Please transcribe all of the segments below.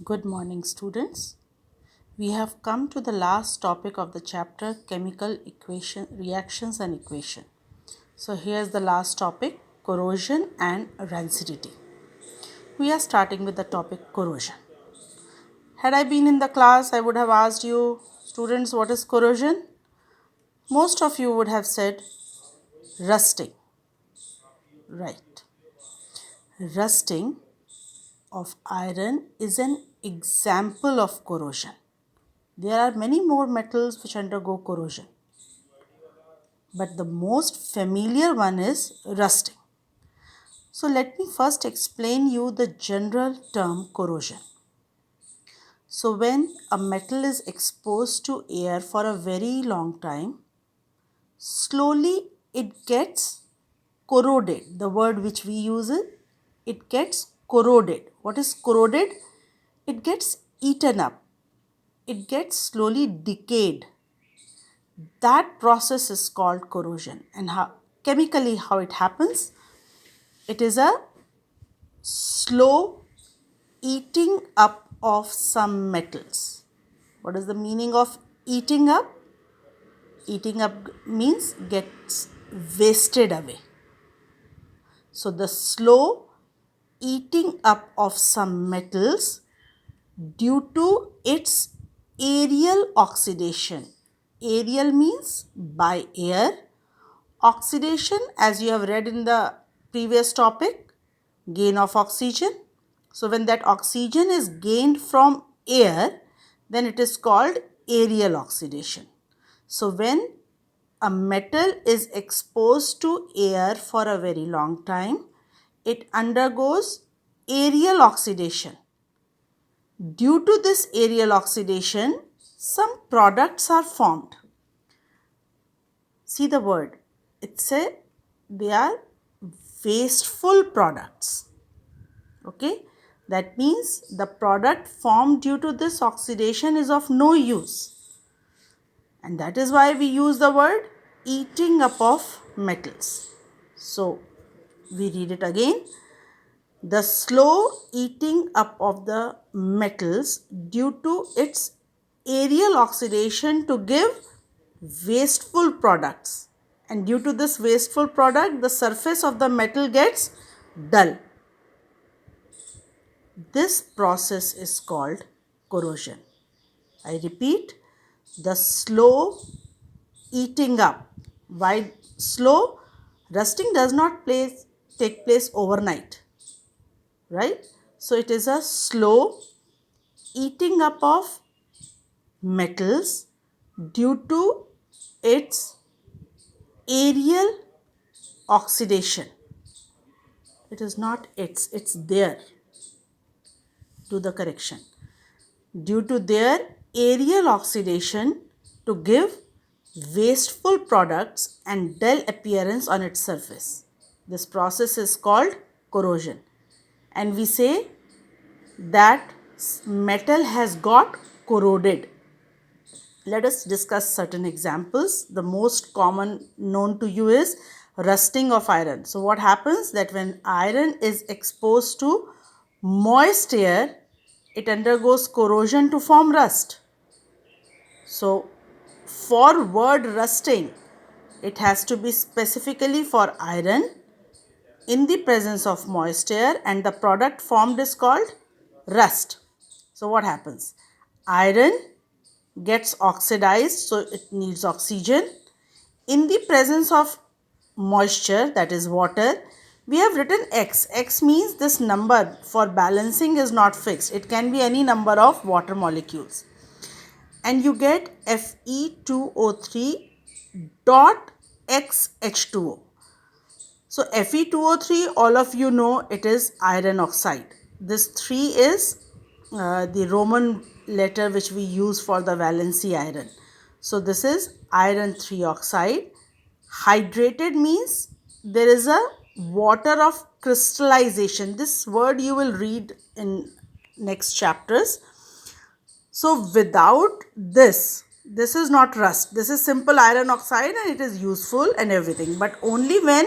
Good morning, students. We have come to the last topic of the chapter chemical equation reactions and equation. So here's the last topic, corrosion and rancidity. We are starting with the topic corrosion. Had I been in the class, I would have asked you, students, what is corrosion? Most of you would have said rusting. Right. Rusting of iron is an example of corrosion. There are many more metals which undergo corrosion, but the most familiar one is rusting. So let me first explain you the general term corrosion. So when a metal is exposed to air for a very long time, slowly it gets corroded. The word which we use is it gets corroded. What is corroded? It gets eaten up. It gets slowly decayed. That process is called corrosion. And chemically how it happens? It is a slow eating up of some metals. What is the meaning of eating up? Eating up means gets wasted away. So the slow eating up of some metals due to its aerial oxidation. Aerial means by air. Oxidation, as you have read in the previous topic, gain of oxygen. So when that oxygen is gained from air, then it is called aerial oxidation. So when a metal is exposed to air for a very long time, it undergoes aerial oxidation. Due to this aerial oxidation, some products are formed. See the word. They are wasteful products. Okay, that means the product formed due to this oxidation is of no use, and that is why we use the word eating up of metals. So we read it again. The slow eating up of the metals due to its aerial oxidation to give wasteful products, and due to this wasteful product the surface of the metal gets dull. This process is called corrosion. I repeat, the slow eating up. Why slow? Rusting does not take place overnight, right? So it is a slow eating up of metals due to its aerial oxidation. It is not it's there. Do the correction. Due to their aerial oxidation to give wasteful products and dull appearance on its surface. This process is called corrosion. And we say that metal has got corroded. Let us discuss certain examples. The most common known to you is rusting of iron. So what happens that when iron is exposed to moist air, it undergoes corrosion to form rust. So for word rusting, it has to be specifically for iron in the presence of moist air, and the product formed is called rust. So what happens? Iron gets oxidized, so it needs oxygen. In the presence of moisture, that is water, we have written X. X means this number for balancing is not fixed. It can be any number of water molecules. And you get Fe2O3 dot XH2O. So Fe2O3, all of you know it is iron oxide. This 3 is the Roman letter which we use for the valency iron. So this is iron 3 oxide. Hydrated means there is a water of crystallization. This word you will read in next chapters. So without this is not rust. This is simple iron oxide and it is useful and everything. But only when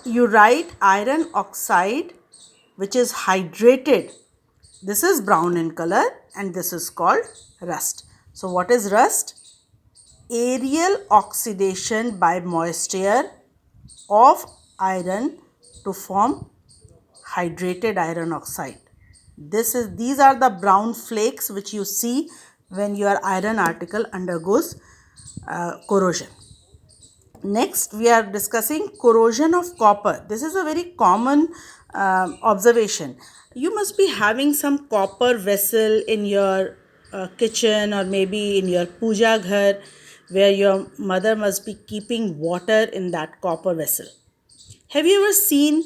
you write iron oxide which is hydrated, This is brown in color and this is called rust. So what is rust? Aerial oxidation by moisture of iron to form hydrated iron oxide. These are the brown flakes which you see when your iron article undergoes corrosion. Next, we are discussing corrosion of copper. This is a very common observation. You must be having some copper vessel in your kitchen or maybe in your puja ghar, where your mother must be keeping water in that copper vessel. Have you ever seen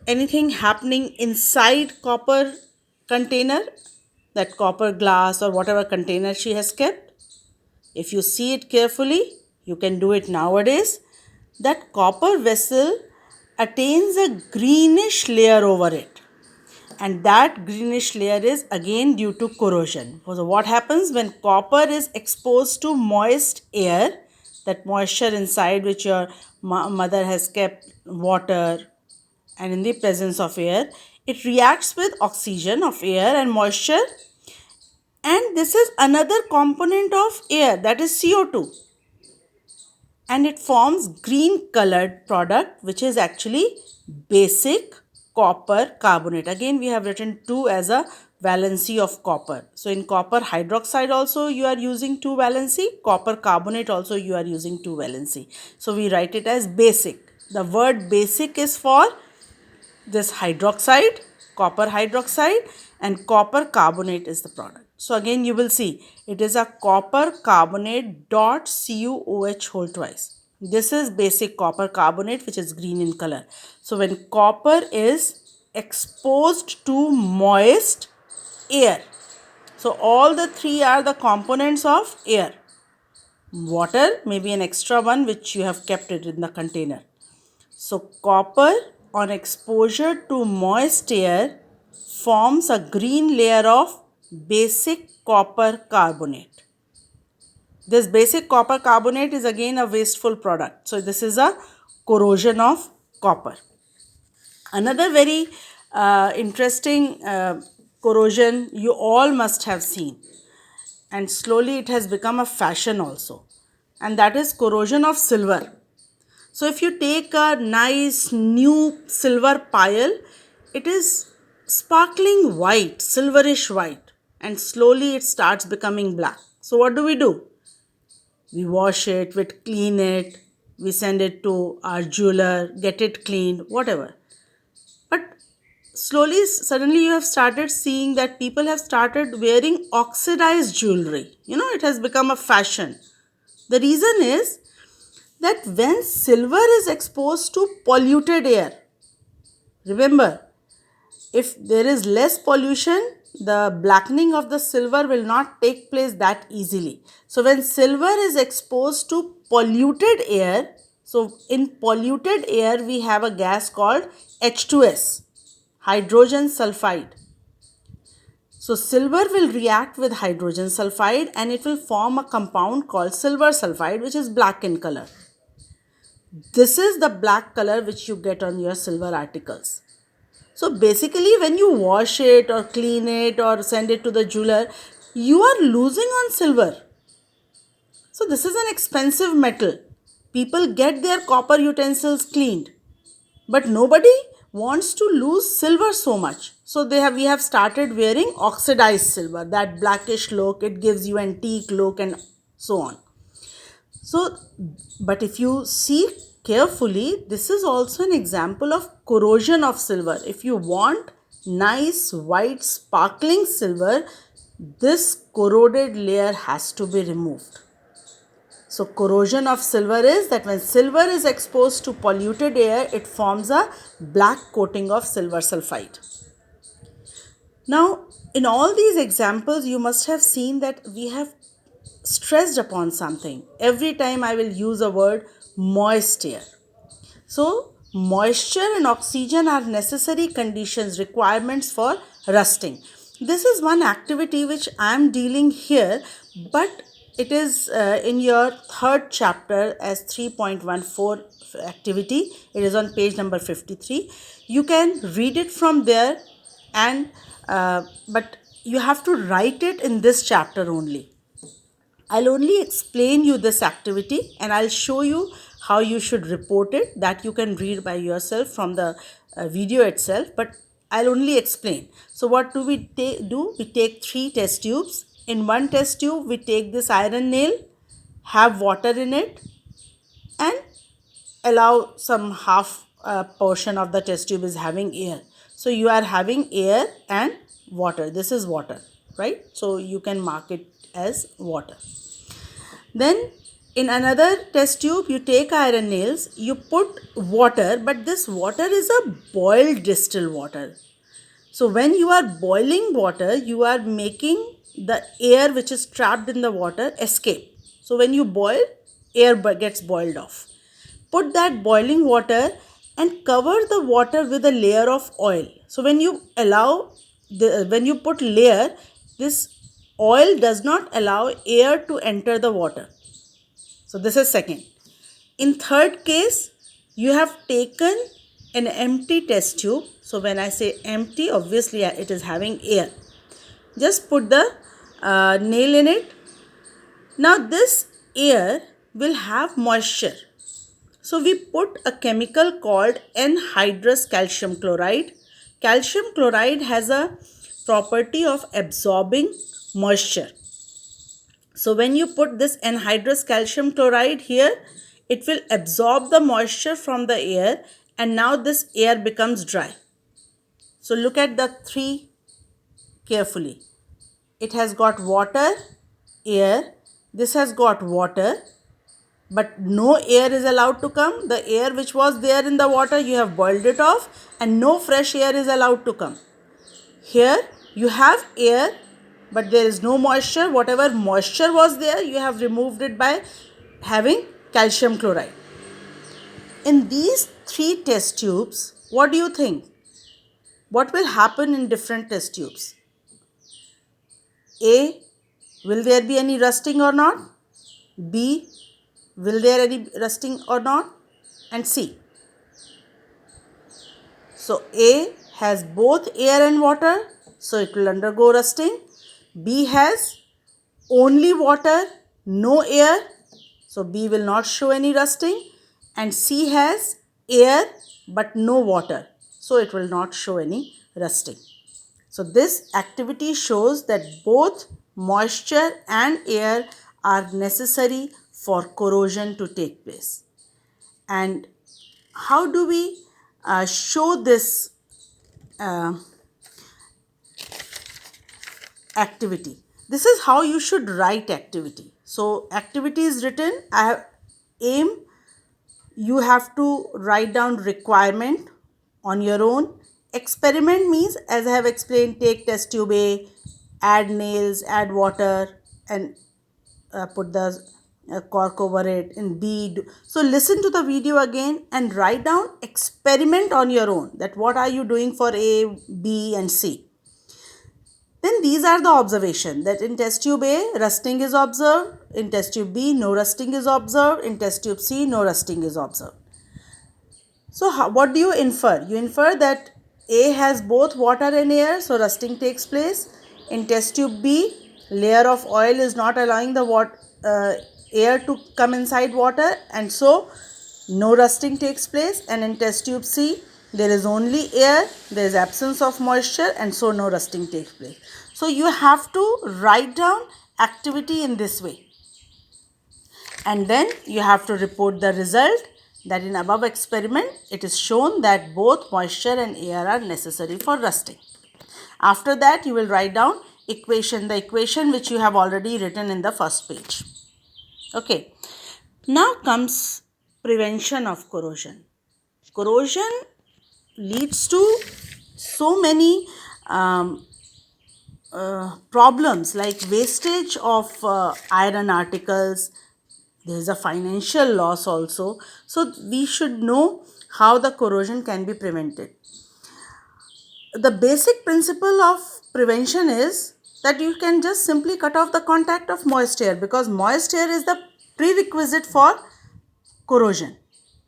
anything happening inside copper container, that copper glass or whatever container she has kept? If you see it carefully, you can do it nowadays. That copper vessel attains a greenish layer over it, and that greenish layer is again due to corrosion. So what happens when copper is exposed to moist air, that moisture inside which your mother has kept water, and in the presence of air, it reacts with oxygen of air and moisture, and this is another component of air, that is CO2, and it forms green colored product which is actually basic copper carbonate. Again we have written 2 as a valency of copper. So in copper hydroxide also you are using 2 valency, copper carbonate also you are using 2 valency. So we write it as basic. The word basic is for this hydroxide, copper hydroxide, and copper carbonate is the product. So again you will see it is a copper carbonate dot CuOH whole twice. This is basic copper carbonate which is green in color. So when copper is exposed to moist air, so all the 3 are the components of air. Water, maybe an extra one which you have kept it in the container. So copper on exposure to moist air forms a green layer of basic copper carbonate. This basic copper carbonate is again a wasteful product. So this is a corrosion of copper. Another very interesting corrosion you all must have seen, and slowly it has become a fashion also, and that is corrosion of silver. So if you take a nice new silver pile, it is sparkling white, silverish white, and slowly it starts becoming black. So what do? We wash it, we clean it, we send it to our jeweler, get it cleaned, whatever. But slowly, suddenly you have started seeing that people have started wearing oxidized jewelry. It has become a fashion. The reason is that when silver is exposed to polluted air, remember, if there is less pollution, the blackening of the silver will not take place that easily. So when silver is exposed to polluted air, so in polluted air we have a gas called H2S, hydrogen sulfide. So silver will react with hydrogen sulfide and it will form a compound called silver sulfide, which is black in color. This is the black color which you get on your silver articles. So basically when you wash it or clean it or send it to the jeweler, you are losing on silver. So this is an expensive metal. People get their copper utensils cleaned, but nobody wants to lose silver so much. So we have started wearing oxidized silver, that blackish look, it gives you antique look and so on. So, but if you see carefully, this is also an example of corrosion of silver. If you want nice white sparkling silver, this corroded layer has to be removed. So corrosion of silver is that when silver is exposed to polluted air, it forms a black coating of silver sulfide. Now, in all these examples, you must have seen that we have stressed upon something. Every time I will use a word moist air. So, moisture and oxygen are necessary conditions, requirements for rusting. This is one activity which I am dealing here, but it is in your 3rd chapter as 3.14 activity. It is on page number 53. You can read it from there and but you have to write it in this chapter only. I'll only explain you this activity and I'll show you how you should report it, that you can read by yourself from the video itself, but I'll only explain. So what do we do? We take 3 test tubes. In one test tube, we take this iron nail, have water in it, and allow some half portion of the test tube is having air. So you are having air and water. This is water, right? So you can mark it as water. Then in another test tube, you take iron nails, you put water, but this water is a boiled distilled water. So when you are boiling water, you are making the air which is trapped in the water escape. So when you boil, air gets boiled off. Put that boiling water and cover the water with a layer of oil. So when you put layer, this oil does not allow air to enter the water. So this is second. In third case, you have taken an empty test tube. So when I say empty, obviously it is having air. Just put the nail in it. Now this air will have moisture. So we put a chemical called anhydrous calcium chloride. Calcium chloride has a property of absorbing moisture. So when you put this anhydrous calcium chloride here, it will absorb the moisture from the air and now this air becomes dry. So look at the 3 carefully. It has got water, air. This has got water, but no air is allowed to come. The air which was there in the water, you have boiled it off and no fresh air is allowed to come. Here you have air, but there is no moisture. Whatever moisture was there, you have removed it by having calcium chloride. In these 3 test tubes, what do you think? What will happen in different test tubes? A, will there be any rusting or not? B, will there any rusting or not? And C. So A has both air and water, so it will undergo rusting. B has only water, no air, so B will not show any rusting. And C has air but no water, so it will not show any rusting. So this activity shows that both moisture and air are necessary for corrosion to take place. And how do we show this activity? This is how you should write activity. So activity is written, you have to write down requirement on your own. Experiment means, as I have explained, take test tube A, add nails, add water and put the cork over it. In B, so listen to the video again and write down experiment on your own, that what are you doing for A, B and C. Then these are the observation, that in test tube A, rusting is observed. In test tube B, no rusting is observed. In test tube C, no rusting is observed. So what do you infer? You infer that A has both water and air, so rusting takes place. In test tube B, layer of oil is not allowing the air to come inside water, and so no rusting takes place. And in test tube C, there is only air, there is absence of moisture, and so no rusting takes place. So you have to write down activity in this way. And then you have to report the result, that in above experiment, it is shown that both moisture and air are necessary for rusting. After that, you will write down equation, the equation which you have already written in the first page. Okay. Now comes prevention of corrosion. Corrosion leads to so many problems like wastage of iron articles. There is a financial loss also. So we should know how the corrosion can be prevented. The basic principle of prevention is that you can just simply cut off the contact of moist air, because moist air is the prerequisite for corrosion.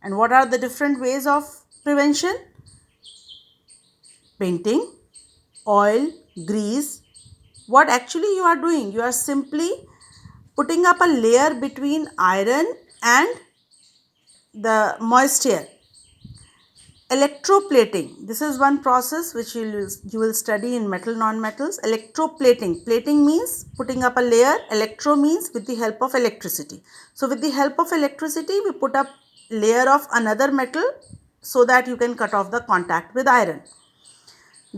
And what are the different ways of prevention? Painting, oil, grease, what actually you are doing? You are simply putting up a layer between iron and the moisture. Electroplating, this is one process which you will study in metal non-metals. Electroplating, plating means putting up a layer, electro means with the help of electricity. So with the help of electricity we put up layer of another metal so that you can cut off the contact with iron.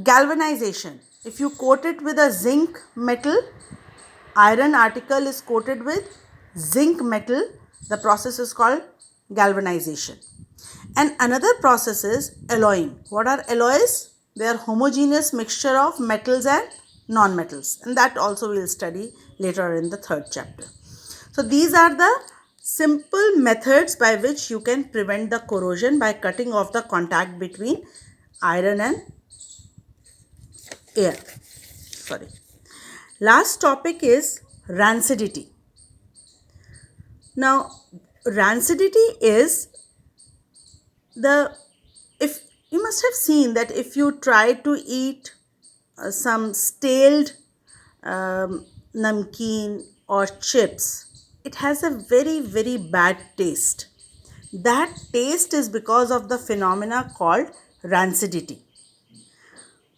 Galvanization, if you coat it with a zinc metal, iron article is coated with zinc metal, the process is called galvanization. And another process is alloying. What are alloys? They are homogeneous mixture of metals and non-metals, and that also we will study later in the third chapter. So these are the simple methods by which you can prevent the corrosion by cutting off the contact between iron and air. Sorry. Last topic is rancidity. Now, rancidity is if you must have seen that if you try to eat some staled namkeen or chips, it has a very, very bad taste. That taste is because of the phenomena called rancidity.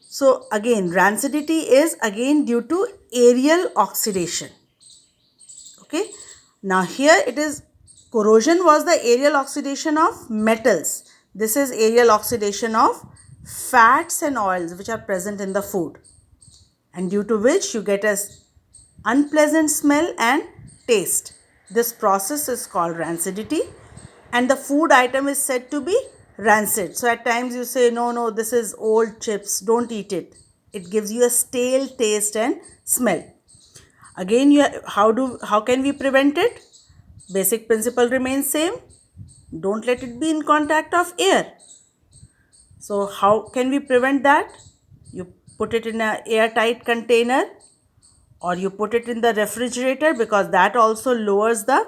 So again, rancidity is again due to aerial oxidation. Okay. Now here it is, corrosion was the aerial oxidation of metals. This is aerial oxidation of fats and oils which are present in the food, and due to which you get a unpleasant smell and taste. This process is called rancidity, and the food item is said to be rancid. So at times you say, no, this is old chips, don't eat it. It gives you a stale taste and smell. Again, how can we prevent it? Basic principle remains same. Don't let it be in contact of air. So how can we prevent that? You put it in an airtight container, or you put it in the refrigerator, because that also lowers the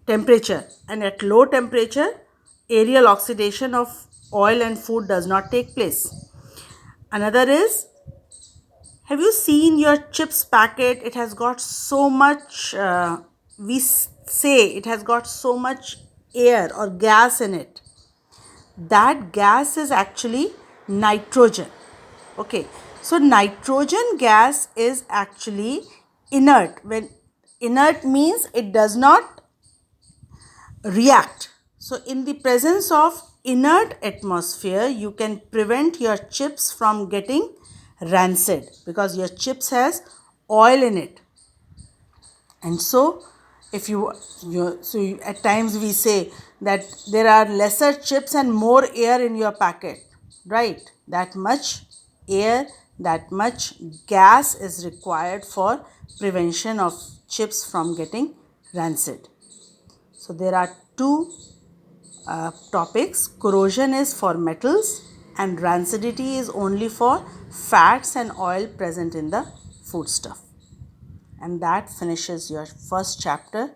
temperature, and at low temperature aerial oxidation of oil and food does not take place. Another is, have you seen your chips packet? It has got so much, we say it has got so much air or gas in it. That gas is actually nitrogen. Okay, so nitrogen gas is actually inert. When inert means it does not react. So in the presence of inert atmosphere, you can prevent your chips from getting rancid, because your chips has oil in it. And so if at times we say that there are lesser chips and more air in your packet, right? That much air, that much gas is required for prevention of chips from getting rancid. So there are two topics. Corrosion is for metals and rancidity is only for fats and oil present in the foodstuff. And that finishes your first chapter